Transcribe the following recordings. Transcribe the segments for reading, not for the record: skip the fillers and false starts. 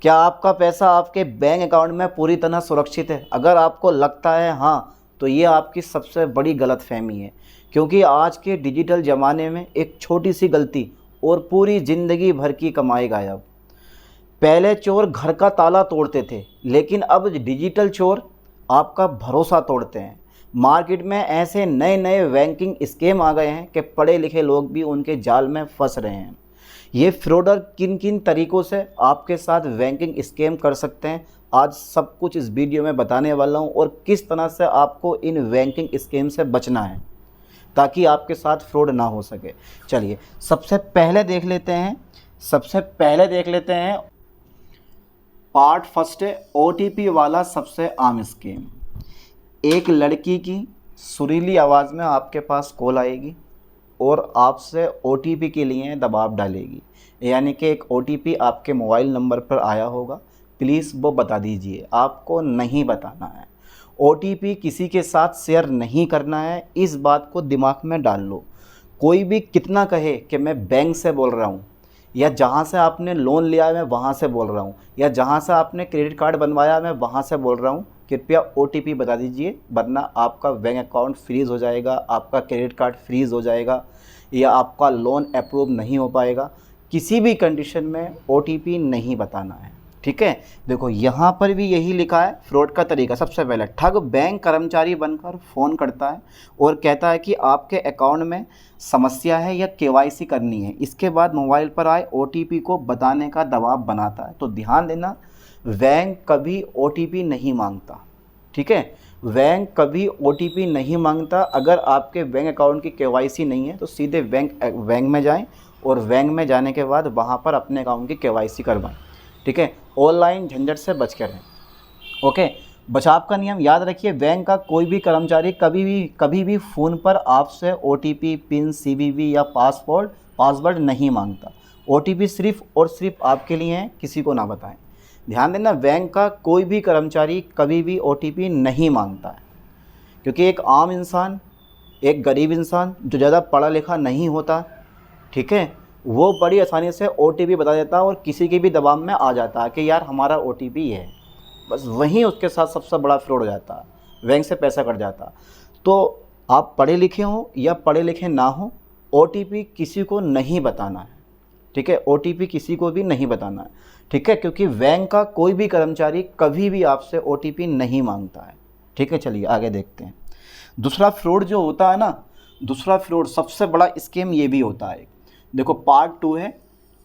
क्या आपका पैसा आपके बैंक अकाउंट में पूरी तरह सुरक्षित है? अगर आपको लगता है हाँ, तो ये आपकी सबसे बड़ी गलतफहमी है। क्योंकि आज के डिजिटल ज़माने में एक छोटी सी गलती और पूरी ज़िंदगी भर की कमाई गायब। पहले चोर घर का ताला तोड़ते थे, लेकिन अब डिजिटल चोर आपका भरोसा तोड़ते हैं। मार्केट में ऐसे नए नए बैंकिंग स्कीम आ गए हैं कि पढ़े लिखे लोग भी उनके जाल में फंस रहे हैं। ये फ्रॉडर किन किन तरीक़ों से आपके साथ बैंकिंग स्कैम कर सकते हैं, आज सब कुछ इस वीडियो में बताने वाला हूँ, और किस तरह से आपको इन बैंकिंग स्कैम से बचना है ताकि आपके साथ फ्रॉड ना हो सके। चलिए सबसे पहले देख लेते हैं पार्ट फर्स्ट है OTP वाला सबसे आम स्कीम। एक लड़की की सुरीली आवाज़ में आपके पास कॉल आएगी और आपसे OTP के लिए दबाव डालेगी, यानी कि एक OTP आपके मोबाइल नंबर पर आया होगा, प्लीज़ वो बता दीजिए। आपको नहीं बताना है, OTP किसी के साथ शेयर नहीं करना है, इस बात को दिमाग में डाल लो। कोई भी कितना कहे कि मैं बैंक से बोल रहा हूँ, या जहाँ से आपने लोन लिया है मैं वहाँ से बोल रहा हूँ, या जहाँ से आपने क्रेडिट कार्ड बनवाया मैं वहाँ से बोल रहा हूँ, कृपया OTP बता दीजिए, वरना आपका बैंक अकाउंट फ्रीज़ हो जाएगा, आपका क्रेडिट कार्ड फ्रीज़ हो जाएगा, या आपका लोन अप्रूव नहीं हो पाएगा। किसी भी कंडीशन में OTP नहीं बताना है, ठीक है। देखो यहाँ पर भी यही लिखा है फ्रॉड का तरीका। सबसे पहले ठग बैंक कर्मचारी बनकर फ़ोन करता है और कहता है कि आपके अकाउंट में समस्या है या KYC करनी है। इसके बाद मोबाइल पर आए OTP को बताने का दबाव बनाता है। तो ध्यान देना, बैंक कभी OTP नहीं मांगता, ठीक है। बैंक कभी OTP नहीं मांगता। अगर आपके बैंक अकाउंट की KYC नहीं है तो सीधे बैंक में जाएं और बैंक में जाने के बाद वहाँ पर अपने अकाउंट की KYC करवाएं, ठीक है। ऑनलाइन झंझट से बच कर रहें, ओके। बचाव का नियम याद रखिए, बैंक का कोई भी कर्मचारी कभी भी फ़ोन पर आपसे OTP, पिन, CVV या पासवर्ड नहीं मांगता। OTP सिर्फ़ और सिर्फ आपके लिए है, किसी को ना बताएं। ध्यान देना, बैंक का कोई भी कर्मचारी कभी भी OTP नहीं मांगता है, क्योंकि एक आम इंसान, एक गरीब इंसान जो ज़्यादा पढ़ा लिखा नहीं होता, ठीक है, वो बड़ी आसानी से OTP बता देता है और किसी के भी दबाव में आ जाता है कि यार हमारा OTP है, बस वहीं उसके साथ सबसे बड़ा फ्रॉड हो जाता है, बैंक से पैसा कट जाता। तो आप पढ़े लिखे हों या पढ़े लिखे ना हो, OTP किसी को नहीं बताना है, ठीक है। OTP किसी को भी नहीं बताना है, ठीक है, क्योंकि बैंक का कोई भी कर्मचारी कभी भी आपसे OTP नहीं मांगता है, ठीक है। चलिए आगे देखते हैं। दूसरा फ्रॉड जो होता है ना, दूसरा फ्रॉड सबसे बड़ा स्कीम ये भी होता है। देखो पार्ट 2 है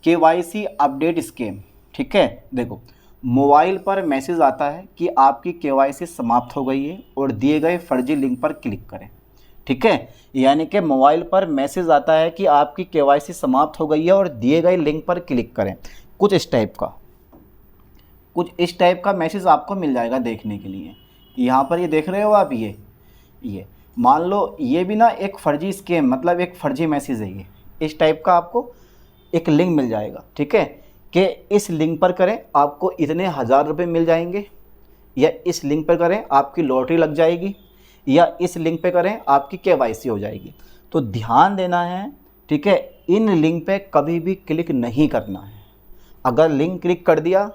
KYC अपडेट स्कीम, ठीक है। देखो मोबाइल पर मैसेज आता है कि आपकी KYC समाप्त हो गई है और दिए गए फर्जी लिंक पर क्लिक करें, ठीक है। यानी कि मोबाइल पर मैसेज आता है कि आपकी KYC समाप्त हो गई है और दिए गए लिंक पर क्लिक करें। कुछ इस टाइप का मैसेज आपको मिल जाएगा देखने के लिए। यहाँ पर ये देख रहे हो आप, ये मान लो ये भी ना एक फर्जी स्कीम, मतलब एक फर्जी मैसेज है ये। इस टाइप का आपको एक लिंक मिल जाएगा, ठीक है, कि इस लिंक पर करें आपको इतने हज़ार रुपये मिल जाएंगे, या इस लिंक पर करें आपकी लॉटरी लग जाएगी, या इस लिंक पे करें आपकी KYC हो जाएगी। तो ध्यान देना है, ठीक है, इन लिंक पे कभी भी क्लिक नहीं करना है। अगर लिंक क्लिक कर दिया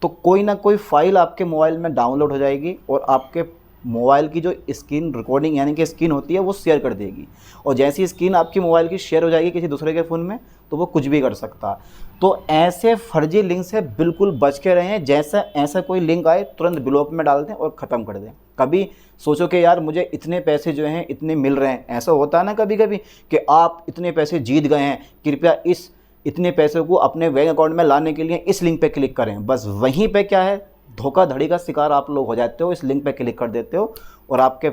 तो कोई ना कोई फ़ाइल आपके मोबाइल में डाउनलोड हो जाएगी और आपके मोबाइल की जो स्क्रीन रिकॉर्डिंग यानी कि स्क्रीन होती है वो शेयर कर देगी, और जैसी स्क्रीन आपकी मोबाइल की शेयर हो जाएगी किसी दूसरे के फ़ोन में तो वो कुछ भी कर सकता है। तो ऐसे फर्जी लिंक से बिल्कुल बच के रहें। जैसा ऐसा कोई लिंक आए तुरंत ब्लॉक में डाल दें और ख़त्म कर दें। कभी सोचो कि यार मुझे इतने पैसे जो हैं इतने मिल रहे हैं, ऐसा होता है ना कभी कभी कि आप इतने पैसे जीत गए हैं, कृपया इस इतने पैसे को अपने बैंक अकाउंट में लाने के लिए इस लिंक पे क्लिक करें। बस वहीं पे क्या है, धोखाधड़ी का शिकार आप लोग हो जाते हो, इस लिंक पे क्लिक कर देते हो और आपके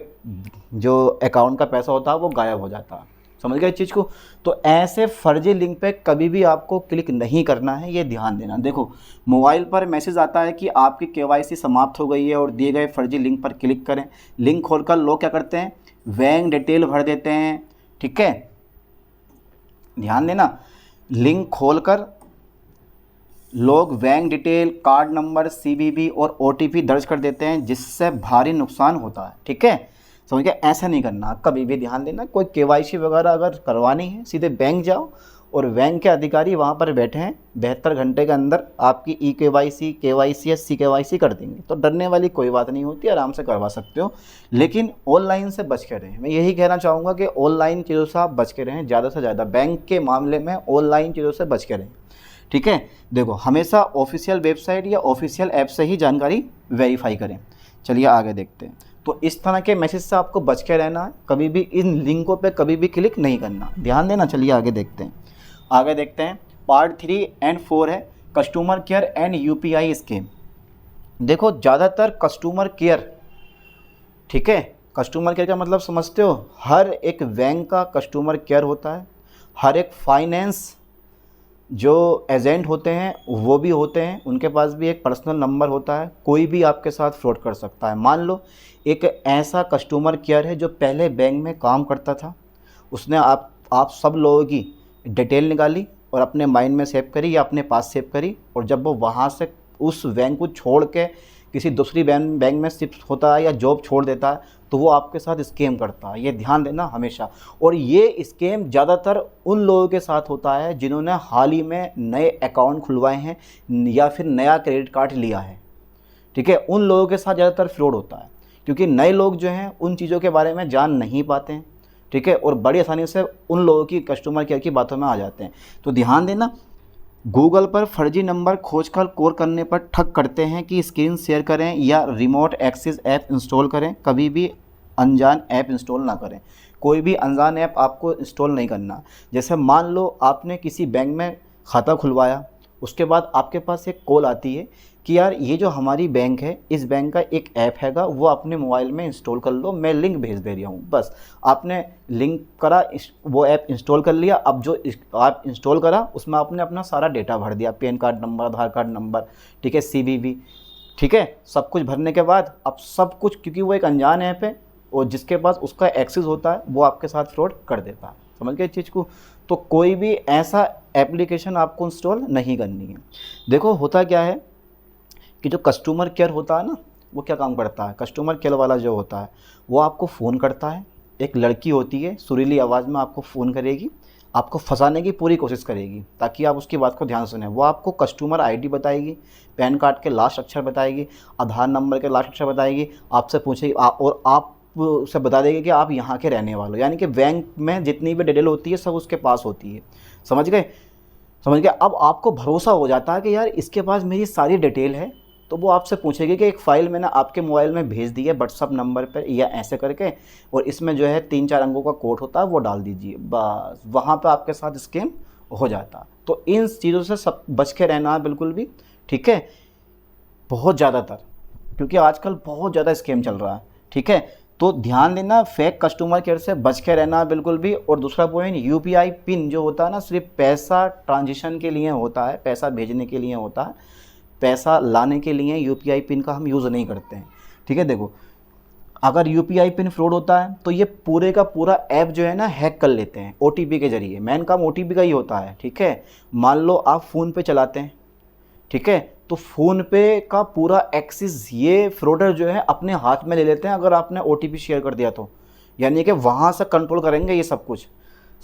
जो अकाउंट का पैसा होता है वो गायब हो जाता है। समझ गए इस चीज़ को? तो ऐसे फर्जी लिंक पे कभी भी आपको क्लिक नहीं करना है, ये ध्यान देना। देखो मोबाइल पर मैसेज आता है कि आपकी KYC समाप्त हो गई है और दिए गए फर्जी लिंक पर क्लिक करें। लिंक खोलकर लोग क्या करते हैं, बैंक डिटेल भर देते हैं, ठीक है, ध्यान देना। लिंक खोलकर लोग bank detail, card number, CVV और OTP दर्ज कर देते हैं, जिससे भारी नुकसान होता है, ठीक है। समझ गए? ऐसा नहीं करना कभी भी, ध्यान देना। कोई KYC वगैरह अगर करवानी है सीधे बैंक जाओ और बैंक के अधिकारी वहाँ पर बैठे हैं, 72 घंटे के अंदर आपकी KYC या CKYC कर देंगे। तो डरने वाली कोई बात नहीं होती, आराम से करवा सकते हो। लेकिन ऑनलाइन से बच के रहें, मैं यही कहना चाहूँगा कि ऑनलाइन चीज़ों से आप बच के रहें, ज़्यादा से ज़्यादा बैंक के मामले में ऑनलाइन चीज़ों से बच के रहें। ठीक है, देखो हमेशा ऑफिशियल वेबसाइट या ऑफिशियल ऐप से ही जानकारी वेरीफाई करें। चलिए आगे देखते हैं। तो इस तरह के मैसेज से आपको बच के रहना है, कभी भी इन लिंकों पे कभी भी क्लिक नहीं करना, ध्यान देना। चलिए आगे देखते हैं। आगे देखते हैं पार्ट 3 एंड 4 है customer care and UPI scheme. देखो ज़्यादातर कस्टमर केयर, ठीक है, कस्टमर केयर का मतलब समझते हो, हर एक बैंक का कस्टमर केयर होता है, हर एक फाइनेंस जो एजेंट होते हैं वो भी होते हैं, उनके पास भी एक पर्सनल नंबर होता है। कोई भी आपके साथ फ्रॉड कर सकता है। मान लो एक ऐसा कस्टमर केयर है जो पहले बैंक में काम करता था, उसने आप सब लोगों की डिटेल निकाली और अपने माइंड में सेव करी या अपने पास सेव करी, और जब वो वहाँ से उस बैंक को छोड़ के किसी दूसरी बैंक में शिफ्ट होता है या जॉब छोड़ देता है, तो वो आपके साथ स्कैम करता है। ये ध्यान देना हमेशा। और ये स्कैम ज़्यादातर उन लोगों के साथ होता है जिन्होंने हाल ही में नए अकाउंट खुलवाए हैं या फिर नया क्रेडिट कार्ड लिया है। ठीक है, उन लोगों के साथ ज़्यादातर फ्रॉड होता है, क्योंकि नए लोग जो हैं उन चीज़ों के बारे में जान नहीं पाते हैं। ठीक है, और बड़ी आसानी से उन लोगों की कस्टमर केयर की बातों में आ जाते हैं। तो ध्यान देना, गूगल पर फर्जी नंबर खोजकर कॉल करने पर ठग करते हैं कि स्क्रीन शेयर करें या रिमोट एक्सेस ऐप इंस्टॉल करें। कभी भी अनजान ऐप इंस्टॉल ना करें, कोई भी अनजान ऐप आपको इंस्टॉल नहीं करना। जैसे मान लो आपने किसी बैंक में खाता खुलवाया, उसके बाद आपके पास एक कॉल आती है कि यार ये जो हमारी बैंक है, इस बैंक का एक ऐप हैगा, वो अपने मोबाइल में इंस्टॉल कर लो, मैं लिंक भेज दे रहा हूँ। बस आपने लिंक करा, वो ऐप इंस्टॉल कर लिया। अब जो आप इंस्टॉल करा उसमें आपने अपना सारा डेटा भर दिया, पैन कार्ड नंबर, आधार कार्ड नंबर, ठीक है, CVV, ठीक है, सब कुछ भरने के बाद अब सब कुछ, क्योंकि वो एक अनजान ऐप है और जिसके पास उसका एक्सेस होता है वो आपके साथ फ्रॉड कर देता है। समझ गए इस चीज़ को? तो कोई भी ऐसा एप्लीकेशन आपको इंस्टॉल नहीं करनी है। देखो होता क्या है कि जो कस्टमर केयर होता है ना, वो क्या काम करता है, कस्टमर केयर वाला जो होता है वो आपको फ़ोन करता है। एक लड़की होती है, सुरीली आवाज़ में आपको फ़ोन करेगी, आपको फंसाने की पूरी कोशिश करेगी ताकि आप उसकी बात को ध्यान सुनें। वो आपको कस्टमर ID बताएगी, पैन कार्ड के लास्ट अक्षर बताएगी, आधार नंबर के लास्ट अक्षर बताएगी, आपसे पूछेगी और आप उसे बता देगी कि आप यहाँ के रहने वाले हो। यानी कि बैंक में जितनी भी डिटेल होती है सब उसके पास होती है। समझ गए? समझ गए? अब आपको भरोसा हो जाता है कि यार इसके पास मेरी सारी डिटेल है, तो वो आपसे पूछेगी कि एक फ़ाइल मैंने आपके मोबाइल में भेज दी है व्हाट्सअप नंबर पर या ऐसे करके, और इसमें जो है 3-4 अंकों का कोड होता है वो डाल दीजिए। बस वहाँ पे आपके साथ स्कैम हो जाता है। तो इन चीज़ों से सब बच के रहना है बिल्कुल भी, ठीक है, बहुत ज़्यादातर, क्योंकि आजकल बहुत ज़्यादा स्कैम चल रहा है। ठीक है, तो ध्यान देना, फेक कस्टमर केयर से बच के रहना है बिल्कुल भी। और दूसरा पॉइंट, UPI पिन जो होता है ना, सिर्फ पैसा ट्रांजिशन के लिए होता है, पैसा भेजने के लिए होता है, पैसा लाने के लिए UPI पिन का हम यूज़ नहीं करते हैं। ठीक है, देखो अगर UPI पिन फ्रॉड होता है तो ये पूरे का पूरा ऐप जो है ना हैक कर लेते हैं OTP के ज़रिए। मेन काम OTP का ही होता है। ठीक है, मान लो आप फ़ोन पे चलाते हैं, ठीक है, तो फ़ोन पे का पूरा एक्सेस ये फ्रॉडर जो है अपने हाथ में ले लेते हैं अगर आपने OTP शेयर कर दिया तो। यानी कि वहाँ से कंट्रोल करेंगे ये सब कुछ।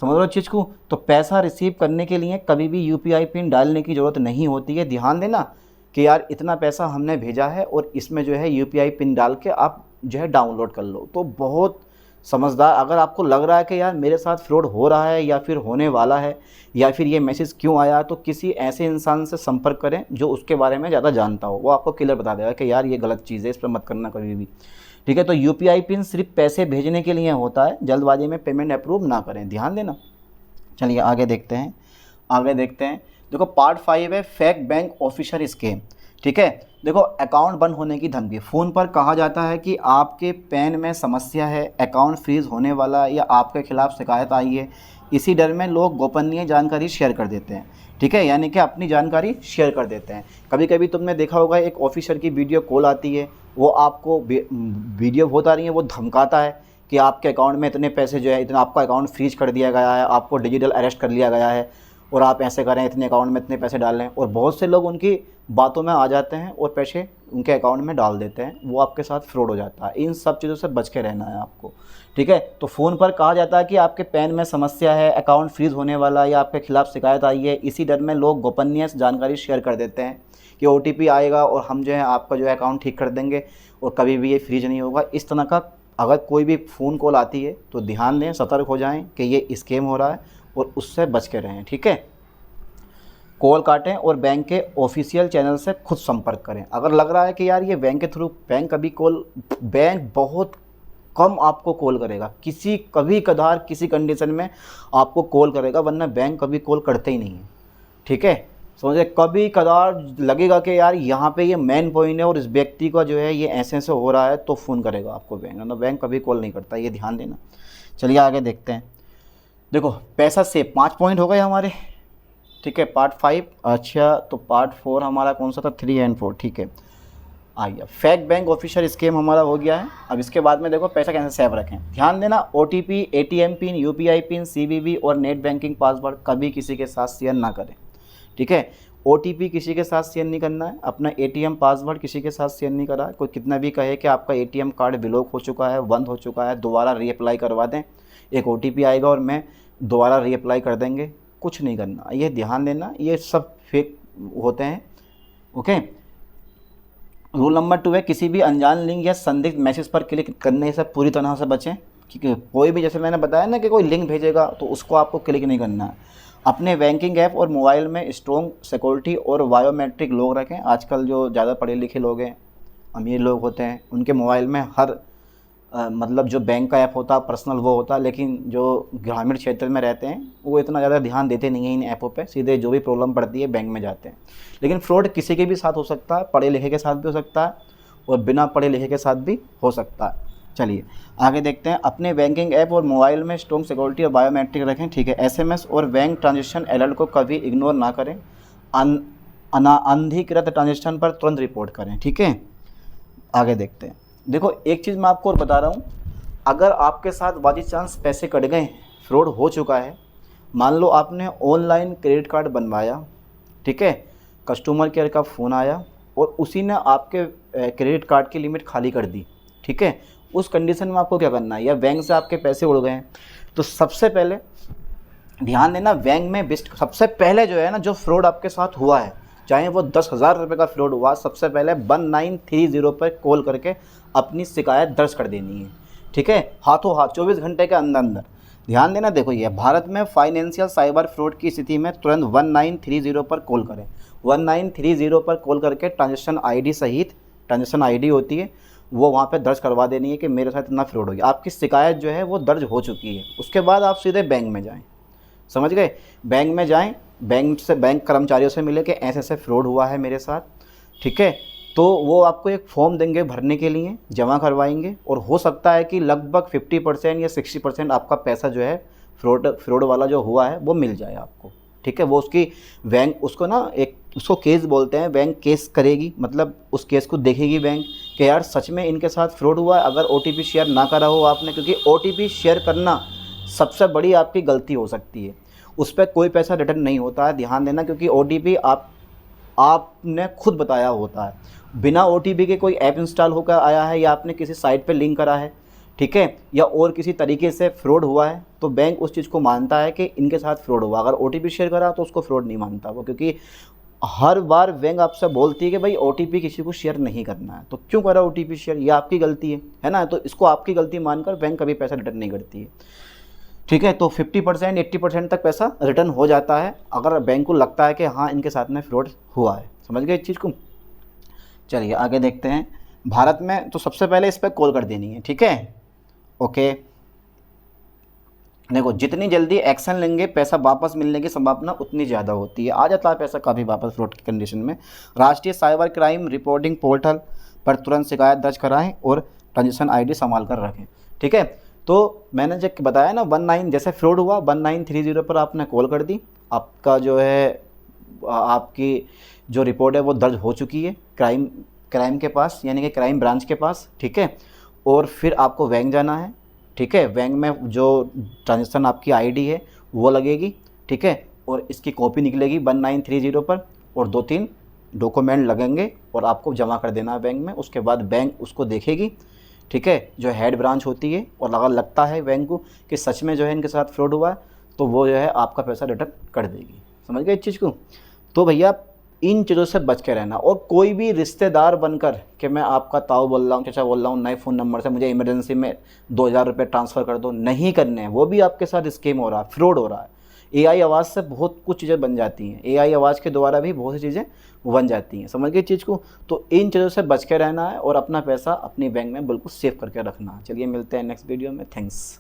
समझ लो चीज़ को? तो पैसा रिसीव करने के लिए कभी भी UPI पिन डालने की ज़रूरत नहीं होती है। ध्यान देना कि यार इतना पैसा हमने भेजा है और इसमें जो है UPI पिन डाल के आप जो है डाउनलोड कर लो। तो बहुत समझदार, अगर आपको लग रहा है कि यार मेरे साथ फ्रॉड हो रहा है या फिर होने वाला है या फिर ये मैसेज क्यों आया, तो किसी ऐसे इंसान से संपर्क करें जो उसके बारे में ज़्यादा जानता हो। वो आपको क्लियर बता देगा कि यार ये गलत चीज़ है, इस पर मत करना कभी भी। ठीक है, तो UPI पिन सिर्फ पैसे भेजने के लिए होता है, जल्दबाजी में पेमेंट अप्रूव ना करें, ध्यान देना। चलिए आगे देखते हैं। आगे देखते हैं, देखो पार्ट 5 है फेक बैंक ऑफिसर स्कीम। ठीक है, देखो अकाउंट बंद होने की धमकी। फ़ोन पर कहा जाता है कि आपके पैन में समस्या है, अकाउंट फ्रीज होने वाला है या आपके खिलाफ़ शिकायत आई है। इसी डर में लोग गोपनीय जानकारी शेयर कर देते हैं। ठीक है, यानी कि अपनी जानकारी शेयर कर देते हैं। कभी कभी तुमने देखा होगा एक ऑफिसर की वीडियो कॉल आती है, वो आपको वीडियो होता नहीं है, वो धमकाता है कि आपके अकाउंट में इतने पैसे जो है, इतना आपका अकाउंट फ्रीज कर दिया गया है, आपको डिजिटल अरेस्ट कर लिया गया है। और आप ऐसे करें, इतने अकाउंट में इतने पैसे डालें, और बहुत से लोग उनकी बातों में आ जाते हैं और पैसे उनके अकाउंट में डाल देते हैं, वो आपके साथ फ्रॉड हो जाता है। इन सब चीज़ों से बच के रहना है आपको, ठीक है। तो फ़ोन पर कहा जाता है कि आपके पैन में समस्या है, अकाउंट फ्रीज़ होने वाला है या आपके खिलाफ़ शिकायत आई है, इसी डर में लोग गोपनीय जानकारी शेयर कर देते हैं कि OTP आएगा और हम जो है आपका जो है अकाउंट ठीक कर देंगे और कभी भी ये फ्रीज नहीं होगा। इस तरह का अगर कोई भी फ़ोन कॉल आती है तो ध्यान दें, सतर्क हो जाएं कि ये स्कैम हो रहा है और उससे बच के रहें, ठीक है। कॉल काटें और बैंक के ऑफिशियल चैनल से खुद संपर्क करें। अगर लग रहा है कि यार ये बैंक के थ्रू, बैंक बहुत कम आपको कॉल करेगा, कभी कभार किसी कंडीशन में आपको कॉल करेगा, वरना बैंक कभी कॉल करते ही नहीं है, ठीक है। समझे, कभी कभार लगेगा कि यार यहाँ पे ये मेन पॉइंट है और इस व्यक्ति का जो है ये ऐसे ऐसे हो रहा है, तो फ़ोन करेगा आपको बैंक, वरना बैंक कभी कॉल नहीं करता, ये ध्यान देना। चलिए आगे देखते हैं। देखो पैसा सेव 5 पॉइंट हो गए हमारे, ठीक है। पार्ट 5, अच्छा तो पार्ट 4 हमारा कौन सा था, 3 एंड 4, ठीक है। आइए, फेक बैंक ऑफिसर स्कीम हमारा हो गया है। अब इसके बाद में देखो पैसा कैसे सेव रखें, ध्यान देना। OTP, ATM pin, UPI pin, CVV और नेट बैंकिंग पासवर्ड कभी किसी के साथ शेयर ना करें, ठीक है। OTP किसी के साथ शेयर नहीं करना है, अपना ATM पासवर्ड किसी के साथ शेयर नहीं करा है। कोई कितना भी कहे कि आपका ATM कार्ड ब्लॉक हो चुका है, बंद हो चुका है, दोबारा रीअप्लाई करवा दें, एक OTP आएगा और मैं दोबारा रीअप्लाई कर देंगे, कुछ नहीं करना, ये ध्यान देना, ये सब फेक होते हैं, ओके। रूल नंबर 2 है, किसी भी अनजान लिंक या संदिग्ध मैसेज पर क्लिक करने से पूरी तरह से बचें, क्योंकि कोई भी, जैसे मैंने बताया ना कि कोई लिंक भेजेगा तो उसको आपको क्लिक नहीं करना है। अपने बैंकिंग ऐप और मोबाइल में स्ट्रॉन्ग सिक्योरिटी और बायोमेट्रिक लॉक रखें। आजकल जो ज़्यादा पढ़े लिखे लोग हैं, अमीर लोग होते हैं, उनके मोबाइल में हर मतलब जो बैंक का ऐप होता है पर्सनल वो होता है, लेकिन जो ग्रामीण क्षेत्र में रहते हैं वो इतना ज़्यादा ध्यान देते नहीं हैं इन ऐपों पे, सीधे जो भी प्रॉब्लम पड़ती है बैंक में जाते हैं। लेकिन फ्रॉड किसी के भी साथ हो सकता है, पढ़े लिखे के साथ भी हो सकता है और बिना पढ़े लिखे के साथ भी हो सकता है। चलिए आगे देखते हैं। अपने बैंकिंग ऐप और मोबाइल में स्ट्रॉन्ग सिक्योरिटी और बायोमेट्रिक रखें, ठीक है। SMS और बैंक ट्रांजेक्शन अलर्ट को कभी इग्नोर ना करें। अनधिकृत ट्रांजेक्शन पर तुरंत रिपोर्ट करें, ठीक है। आगे देखते हैं। देखो एक चीज़ मैं आपको और बता रहा हूँ, अगर आपके साथ बाई चांस पैसे कट गए, फ्रॉड हो चुका है, मान लो आपने ऑनलाइन क्रेडिट कार्ड बनवाया, ठीक है, कस्टमर केयर का फ़ोन आया और उसी ने आपके क्रेडिट कार्ड की लिमिट खाली कर दी, ठीक है। उस कंडीशन में आपको क्या करना है, या बैंक से आपके पैसे उड़ गए हैं, तो सबसे पहले ध्यान देना, बैंक में सबसे पहले जो है ना, जो फ्रॉड आपके साथ हुआ है, चाहे वो 10,000 रुपये का फ्रॉड हुआ, सबसे पहले 1930 पर कॉल करके अपनी शिकायत दर्ज कर देनी है, ठीक है, हाथों हाथ 24 घंटे के अंदर अंदर। ध्यान देना, देखो ये भारत में फाइनेंशियल साइबर फ्रॉड की स्थिति में तुरंत 1930 पर कॉल करें। 1930 पर कॉल करके ट्रांजेक्शन ID सहित, ट्रांजेक्शन ID होती है वो वहाँ पे दर्ज करवा देनी है कि मेरे साथ इतना फ्रॉड हो गया, आपकी शिकायत जो है वो दर्ज हो चुकी है। उसके बाद आप सीधे बैंक में जाएँ, समझ गए, बैंक में जाएँ, बैंक कर्मचारियों से मिले कि ऐसे ऐसे फ्रॉड हुआ है मेरे साथ, ठीक है। तो वो आपको एक फॉर्म देंगे भरने के लिए, जमा करवाएंगे, और हो सकता है कि लगभग 50% या 60% आपका पैसा जो है फ्रॉड वाला जो हुआ है वो मिल जाए आपको, ठीक है। वो उसकी बैंक, उसको ना एक, उसको केस बोलते हैं, बैंक केस करेगी, मतलब उस केस को देखेगी बैंक कि यार सच में इनके साथ फ्रॉड हुआ है। अगर OTP शेयर ना करा हो आपने, क्योंकि OTP शेयर करना सबसे बड़ी आपकी गलती हो सकती है, उस पर कोई पैसा रिटर्न नहीं होता है, ध्यान देना, क्योंकि OTP आपने खुद बताया होता है, बिना OTP के कोई ऐप इंस्टॉल होकर आया है या आपने किसी साइट पे लिंक करा है, ठीक है, या और किसी तरीके से फ्रॉड हुआ है, तो बैंक उस चीज़ को मानता है कि इनके साथ फ्रॉड हुआ। अगर OTP शेयर करा तो उसको फ्रॉड नहीं मानता वो, क्योंकि हर बार बैंक आपसे बोलती है कि भाई OTP किसी को शेयर नहीं करना है, तो क्यों करा OTP शेयर, ये आपकी गलती है ना, तो इसको आपकी गलती मानकर बैंक कभी पैसा रिटर्न नहीं करती है, ठीक है। तो 50% 80% तक पैसा रिटर्न हो जाता है अगर बैंक को लगता है कि हाँ इनके साथ में फ्रॉड हुआ है, समझ गए इस चीज़ को। चलिए आगे देखते हैं। भारत में तो सबसे पहले इस पर कॉल कर देनी है, ठीक है, ओके। देखो जितनी जल्दी एक्शन लेंगे पैसा वापस मिलने की संभावना उतनी ज़्यादा होती है, आ जाता है पैसा काफ़ी वापस फ्रॉड की कंडीशन में। राष्ट्रीय साइबर क्राइम रिपोर्टिंग पोर्टल पर तुरंत शिकायत दर्ज कराएं और ट्रांजेक्शन ID संभाल कर रखें, ठीक है। तो मैंने जब बताया ना, 19 जैसे फ्रॉड हुआ 1930 पर आपने कॉल कर दी, आपका जो है आपकी जो रिपोर्ट है वो दर्ज हो चुकी है क्राइम के पास, यानी कि क्राइम ब्रांच के पास, ठीक है। और फिर आपको बैंक जाना है, ठीक है, बैंक में जो ट्रांजेक्शन आपकी ID है वो लगेगी, ठीक है, और इसकी कॉपी निकलेगी 1930 पर, और 2-3 डॉक्यूमेंट लगेंगे और आपको जमा कर देना है बैंक में। उसके बाद बैंक उसको देखेगी, ठीक है, जो हेड ब्रांच होती है, और अगर लगता है बैंक को कि सच में जो है इनके साथ फ्रॉड हुआ है, तो वो जो है आपका पैसा रिटर्न कर देगी। समझ गए इस चीज़ को? तो भैया इन चीज़ों से बच के रहना। और कोई भी रिश्तेदार बनकर कि मैं आपका ताऊ बोल रहा हूँ, चाचा बोल रहा हूँ, नए फ़ोन नंबर से मुझे इमरजेंसी में 2000 रुपये ट्रांसफ़र कर दो, नहीं करने हैं। वो भी आपके साथ स्कीम हो रहा है, फ्रॉड हो रहा है। एआई आवाज़ से बहुत कुछ चीज़ें बन जाती हैं, एआई आवाज़ के द्वारा भी बहुत सी चीज़ें बन जाती हैं। समझ गए चीज़ को? तो इन चीज़ों से बच के रहना है और अपना पैसा अपनी बैंक में बिल्कुल सेव करके रखना है। चलिए मिलते हैं नेक्स्ट वीडियो में। थैंक्स।